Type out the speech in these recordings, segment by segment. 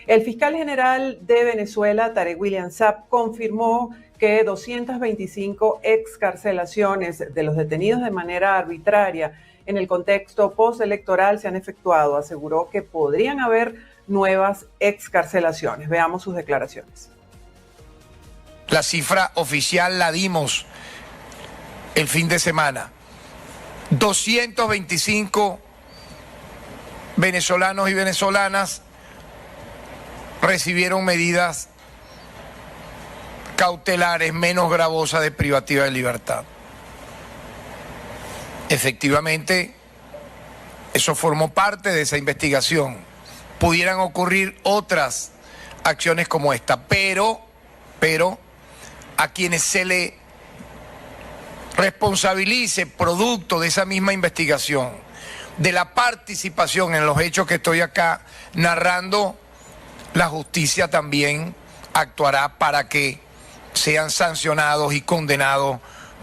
El fiscal general de Venezuela, Tarek William Saab, confirmó que 225 excarcelaciones de los detenidos de manera arbitraria en el contexto postelectoral se han efectuado. Aseguró que podrían haber nuevas excarcelaciones. Veamos sus declaraciones. La cifra oficial la dimos el fin de semana. 225 venezolanos y venezolanas recibieron medidas cautelares menos gravosas de privativa de libertad. Efectivamente, eso formó parte de esa investigación. Pudieran ocurrir otras acciones como esta, pero a quienes se le responsabilice producto de esa misma investigación, de la participación en los hechos que estoy acá narrando, la justicia también actuará para que sean sancionados y condenados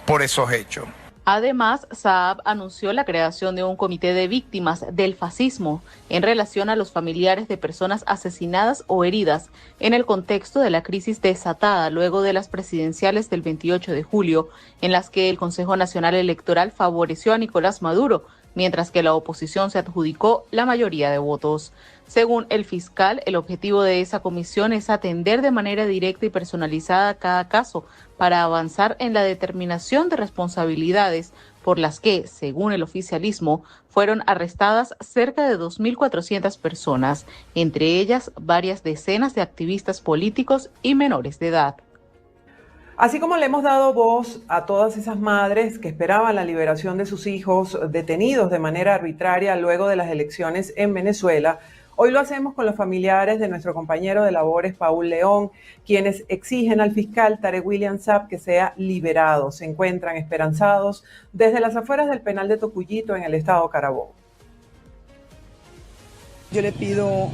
por esos hechos. Además, Saab anunció la creación de un comité de víctimas del fascismo en relación a los familiares de personas asesinadas o heridas en el contexto de la crisis desatada luego de las presidenciales del 28 de julio, en las que el Consejo Nacional Electoral favoreció a Nicolás Maduro, mientras que la oposición se adjudicó la mayoría de votos. Según el fiscal, el objetivo de esa comisión es atender de manera directa y personalizada cada caso para avanzar en la determinación de responsabilidades por las que, según el oficialismo, fueron arrestadas cerca de 2.400 personas, entre ellas varias decenas de activistas políticos y menores de edad. Así como le hemos dado voz a todas esas madres que esperaban la liberación de sus hijos detenidos de manera arbitraria luego de las elecciones en Venezuela, hoy lo hacemos con los familiares de nuestro compañero de labores, Paul León, quienes exigen al fiscal Tarek William Saab que sea liberado. Se encuentran esperanzados desde las afueras del penal de Tocuyito en el estado Carabobo. Yo le pido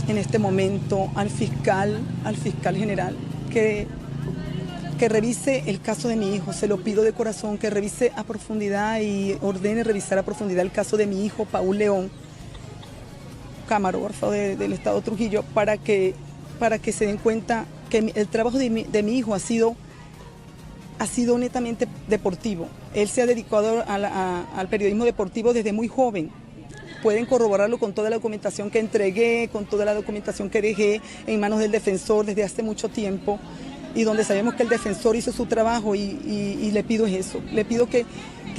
en este momento al fiscal general que revise el caso de mi hijo. Se lo pido de corazón, que revise a profundidad y ordene revisar a profundidad el caso de mi hijo, Paul León, camarógrafo del estado Trujillo, para que se den cuenta que el trabajo de mi hijo ha sido netamente deportivo. Él se ha dedicado al periodismo deportivo desde muy joven. Pueden corroborarlo con toda la documentación que entregué, con toda la documentación que dejé en manos del defensor desde hace mucho tiempo, y donde sabemos que el defensor hizo su trabajo, y le pido eso. Le pido que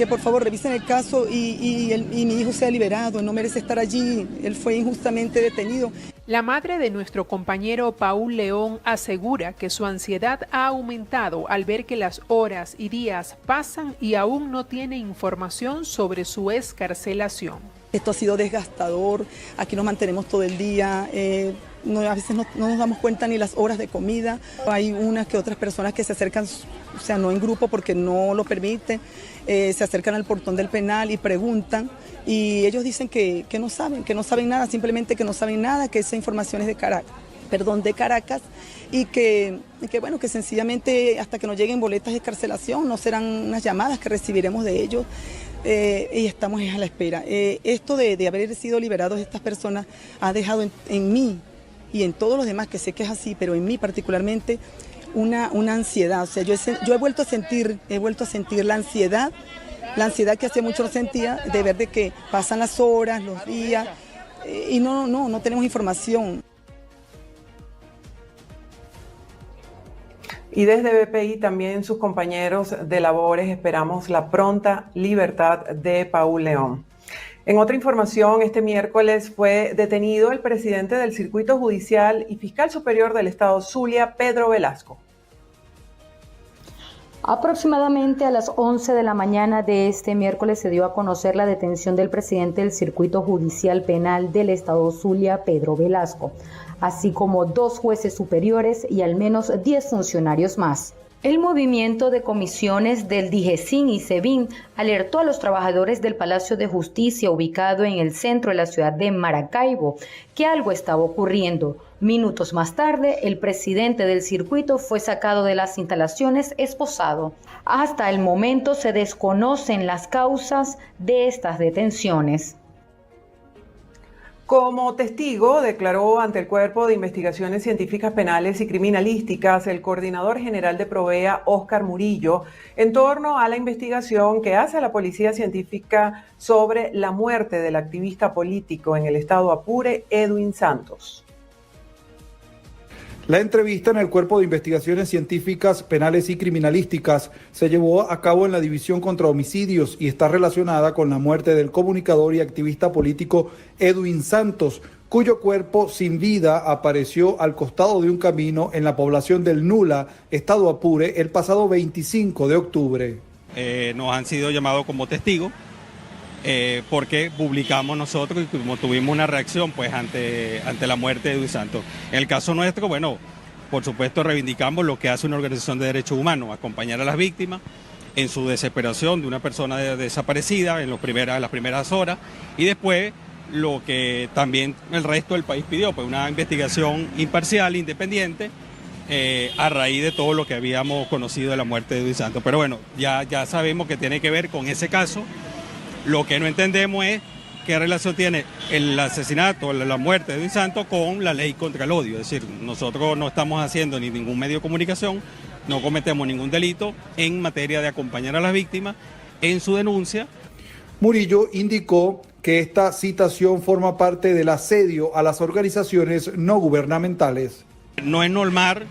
por favor revisen el caso y mi hijo sea liberado. Él no merece estar allí, él fue injustamente detenido. La madre de nuestro compañero Paul León asegura que su ansiedad ha aumentado al ver que las horas y días pasan y aún no tiene información sobre su excarcelación. Esto ha sido desgastador, aquí nos mantenemos todo el día, a veces no nos damos cuenta ni las horas de comida. Hay unas que otras personas que se acercan, o sea, no en grupo porque no lo permiten, se acercan al portón del penal y preguntan, y ellos dicen que no saben nada, simplemente que no saben nada, que esa información es de Caracas, y que bueno, que sencillamente hasta que nos lleguen boletas de excarcelación no serán unas llamadas que recibiremos de ellos. Y estamos a la espera. Esto de haber sido liberados estas personas ha dejado en mí y en todos los demás, que sé que es así, pero en mí particularmente, una ansiedad. O sea, yo he vuelto a sentir la ansiedad que hace mucho no sentía, de ver de que pasan las horas, los días, y no tenemos información. Y desde BPI también sus compañeros de labores esperamos la pronta libertad de Paul León. En otra información, este miércoles fue detenido el presidente del Circuito Judicial y Fiscal Superior del Estado Zulia, Pedro Velasco. Aproximadamente a las 11 de la mañana de este miércoles se dio a conocer la detención del presidente del Circuito Judicial Penal del Estado Zulia, Pedro Velasco, así como 2 jueces superiores y al menos 10 funcionarios más. El movimiento de comisiones del DIGESIN y SEBIN alertó a los trabajadores del Palacio de Justicia ubicado en el centro de la ciudad de Maracaibo que algo estaba ocurriendo. Minutos más tarde, el presidente del circuito fue sacado de las instalaciones esposado. Hasta el momento se desconocen las causas de estas detenciones. Como testigo, declaró ante el Cuerpo de Investigaciones Científicas Penales y Criminalísticas el coordinador general de Provea, Óscar Murillo, en torno a la investigación que hace la Policía Científica sobre la muerte del activista político en el estado Apure, Edwin Santos. La entrevista en el Cuerpo de Investigaciones Científicas, Penales y Criminalísticas se llevó a cabo en la División contra Homicidios y está relacionada con la muerte del comunicador y activista político Edwin Santos, cuyo cuerpo sin vida apareció al costado de un camino en la población del Nula, estado Apure, el pasado 25 de octubre. Nos han sido llamados como testigos porque publicamos nosotros y como tuvimos una reacción pues ante la muerte de Edwin Santos. En el caso nuestro, bueno, por supuesto reivindicamos lo que hace una organización de derechos humanos, acompañar a las víctimas en su desesperación de una persona desaparecida en las primeras horas, y después lo que también el resto del país pidió, pues una investigación imparcial, independiente, a raíz de todo lo que habíamos conocido de la muerte de Edwin Santos. Pero bueno, ya sabemos que tiene que ver con ese caso. Lo que no entendemos es qué relación tiene el asesinato, la muerte de Edwin Santos con la ley contra el odio. Es decir, nosotros no estamos haciendo ni ningún medio de comunicación, no cometemos ningún delito en materia de acompañar a las víctimas en su denuncia. Murillo indicó que esta citación forma parte del asedio a las organizaciones no gubernamentales. No es normal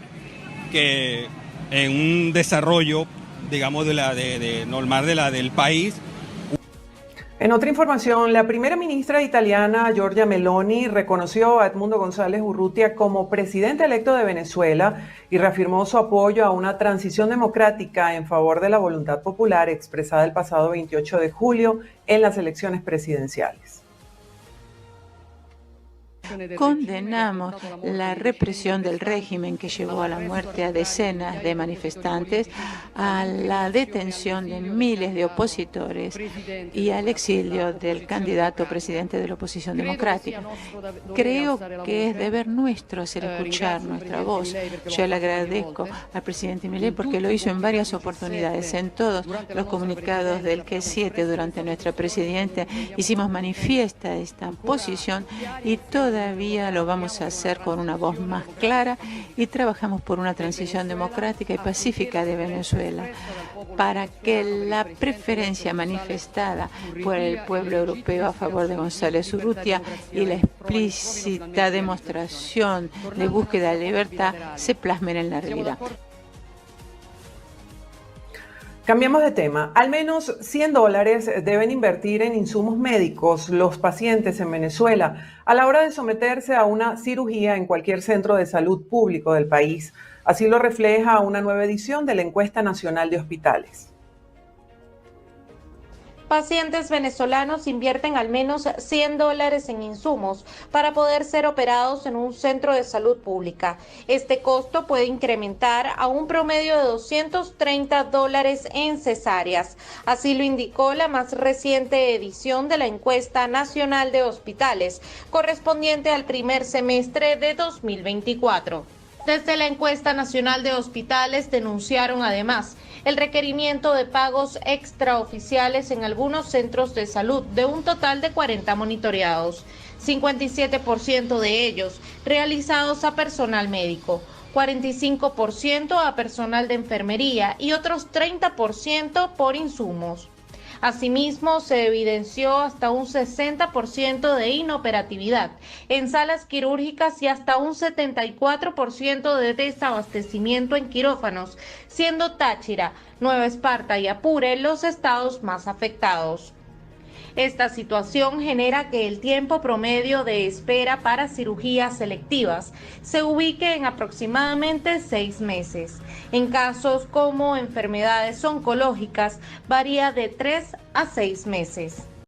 que en un desarrollo, digamos, del país. En otra información, la primera ministra italiana, Giorgia Meloni, reconoció a Edmundo González Urrutia como presidente electo de Venezuela y reafirmó su apoyo a una transición democrática en favor de la voluntad popular expresada el pasado 28 de julio en las elecciones presidenciales. Condenamos la represión del régimen que llevó a la muerte a decenas de manifestantes, a la detención de miles de opositores y al exilio del candidato presidente de la oposición democrática. Creo que es deber nuestro hacer escuchar nuestra voz. Yo le agradezco al presidente Milei porque lo hizo en varias oportunidades. En todos los comunicados del G7 durante nuestra presidencia hicimos manifiesta esta posición y todavía lo vamos a hacer con una voz más clara y trabajamos por una transición democrática y pacífica de Venezuela para que la preferencia manifestada por el pueblo europeo a favor de González Urrutia y la explícita demostración de búsqueda de libertad se plasmen en la realidad. Cambiamos de tema. Al menos $100 deben invertir en insumos médicos los pacientes en Venezuela a la hora de someterse a una cirugía en cualquier centro de salud público del país. Así lo refleja una nueva edición de la Encuesta Nacional de Hospitales. Pacientes venezolanos invierten al menos $100 en insumos para poder ser operados en un centro de salud pública. Este costo puede incrementar a un promedio de $230 en cesáreas. Así lo indicó la más reciente edición de la Encuesta Nacional de Hospitales, correspondiente al primer semestre de 2024. Desde la Encuesta Nacional de Hospitales denunciaron además el requerimiento de pagos extraoficiales en algunos centros de salud de un total de 40 monitoreados, 57% de ellos realizados a personal médico, 45% a personal de enfermería y otros 30% por insumos. Asimismo, se evidenció hasta un 60% de inoperatividad en salas quirúrgicas y hasta un 74% de desabastecimiento en quirófanos, siendo Táchira, Nueva Esparta y Apure los estados más afectados. Esta situación genera que el tiempo promedio de espera para cirugías selectivas se ubique en aproximadamente 6 meses. En casos como enfermedades oncológicas, varía de 3 a 6 meses.